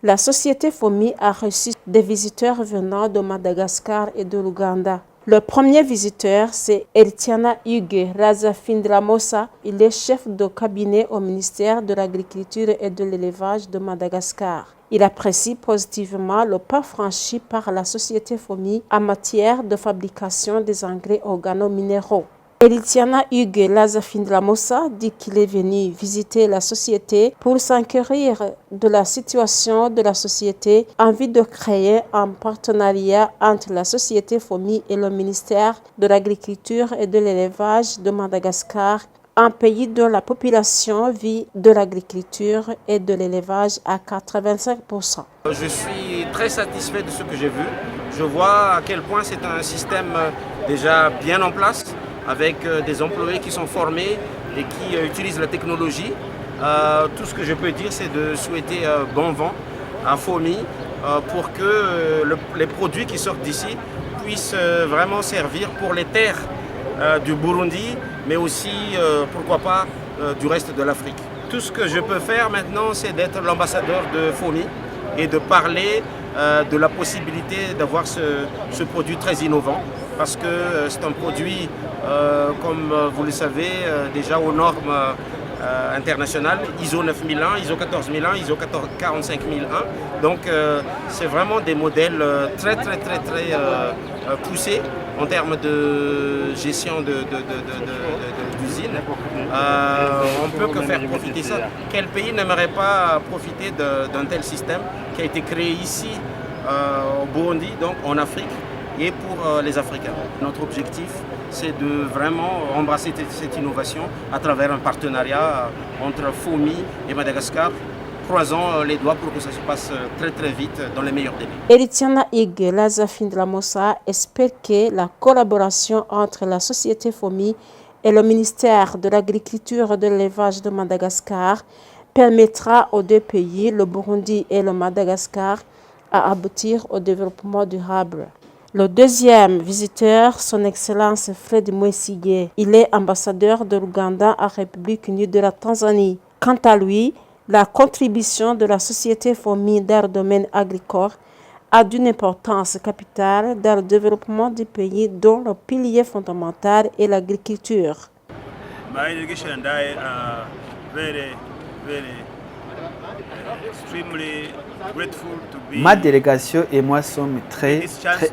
La société FOMI a reçu des visiteurs venant de Madagascar et de l'Ouganda. Le premier visiteur, c'est Eritiana Hugues Razafindramosa. Il est chef de cabinet au ministère de l'Agriculture et de l'Élevage de Madagascar. Il apprécie positivement le pas franchi par la société FOMI en matière de fabrication des engrais organominéraux. Eritiana Hugues Razafindramosa dit qu'il est venu visiter la société pour s'enquérir de la situation de la société en vue de créer un partenariat entre la société FOMI et le ministère de l'Agriculture et de l'Élevage de Madagascar, un pays dont la population vit de l'agriculture et de l'élevage à 85%. Je suis très satisfait de ce que j'ai vu. Je vois à quel point c'est un système déjà bien en place, avec des employés qui sont formés et qui utilisent la technologie. Tout ce que je peux dire, c'est de souhaiter bon vent à FOMI pour que les produits qui sortent d'ici puissent vraiment servir pour les terres du Burundi, mais aussi, pourquoi pas, du reste de l'Afrique. Tout ce que je peux faire maintenant, c'est d'être l'ambassadeur de FOMI et de parler de la possibilité d'avoir ce produit très innovant, parce que c'est un produit, comme vous le savez, déjà aux normes internationales, ISO 9001, ISO 14001, ISO 45001. Donc c'est vraiment des modèles très poussés en termes de gestion d'usine. On ne peut que faire profiter ça. Quel pays n'aimerait pas profiter d'un tel système qui a été créé ici au Burundi, donc en Afrique, et pour les Africains. Notre objectif, c'est de vraiment embrasser cette innovation à travers un partenariat entre FOMI et Madagascar. Croisons les doigts pour que ça se passe très vite dans les meilleurs délais. Eritiana Hugues Razafindramosa espère que la collaboration entre la société FOMI et le ministère de l'Agriculture et de l'Élevage de Madagascar permettra aux deux pays, le Burundi et le Madagascar, à aboutir au développement durable. Le deuxième visiteur, son Excellence Fred Mwesigye. Il est ambassadeur de l'Ouganda en République unie de la Tanzanie. Quant à lui, la contribution de la société FOMI dans le domaine agricole a d'une importance capitale dans le développement du pays dont le pilier fondamental est l'agriculture. My delegation and I are very extremely grateful to be. Ma délégation et moi sommes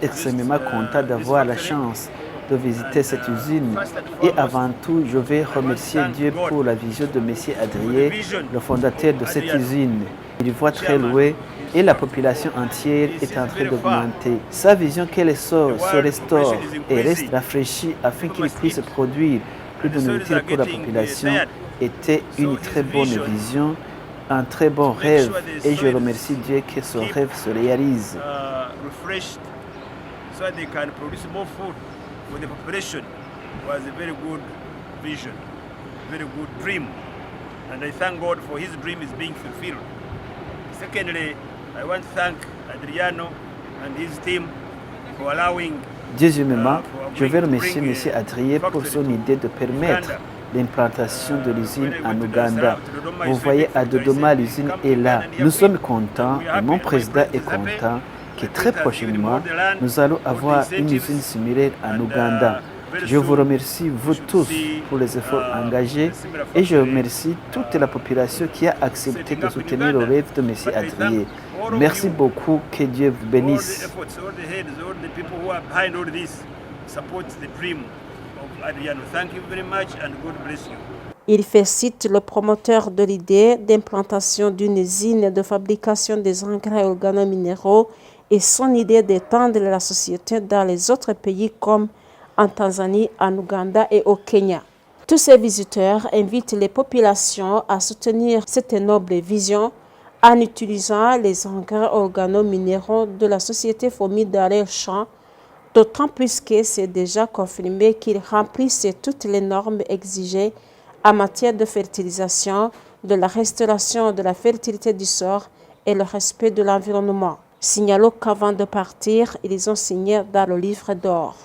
extrêmement contents d'avoir la chance de visiter cette usine. Et avant tout, je vais remercier Dieu pour la vision de M. Adrien, le fondateur de cette usine. Il voit très loin et la population entière est en train d'augmenter. Sa vision que les sols se restaurent et restent rafraîchis afin qu'ils puissent produire plus de nourriture pour la population était une très bonne vision, un très bon rêve, et je remercie Dieu que ce rêve se réalise. So they can produce more food for the population was a very good vision, very good dream, and I thank God for his dream is being fulfilled. Secondly, I want to thank Adriano and his team for allowing. Deuxièmement, je veux remercier M. Adrien pour son idée de permettre l'implantation de l'usine en Ouganda. Vous voyez, à Dodoma, l'usine est là. Nous sommes contents et mon président est content que très prochainement, nous allons avoir une usine similaire en Ouganda. Je vous remercie, vous tous, pour les efforts engagés et je remercie toute la population qui a accepté de soutenir le rêve de M. Adrien. Merci beaucoup, que Dieu vous bénisse. Il félicite le promoteur de l'idée d'implantation d'une usine de fabrication des engrais organominéraux et son idée d'étendre la société dans les autres pays comme en Tanzanie, en Ouganda et au Kenya. Tous ces visiteurs invitent les populations à soutenir cette noble vision en utilisant les engrais organominéraux de la société FOMI dans leurs champs, d'autant plus que c'est déjà confirmé qu'ils remplissent toutes les normes exigées en matière de fertilisation, de la restauration de la fertilité du sol et le respect de l'environnement. Signalons qu'avant de partir, ils ont signé dans le livre d'or.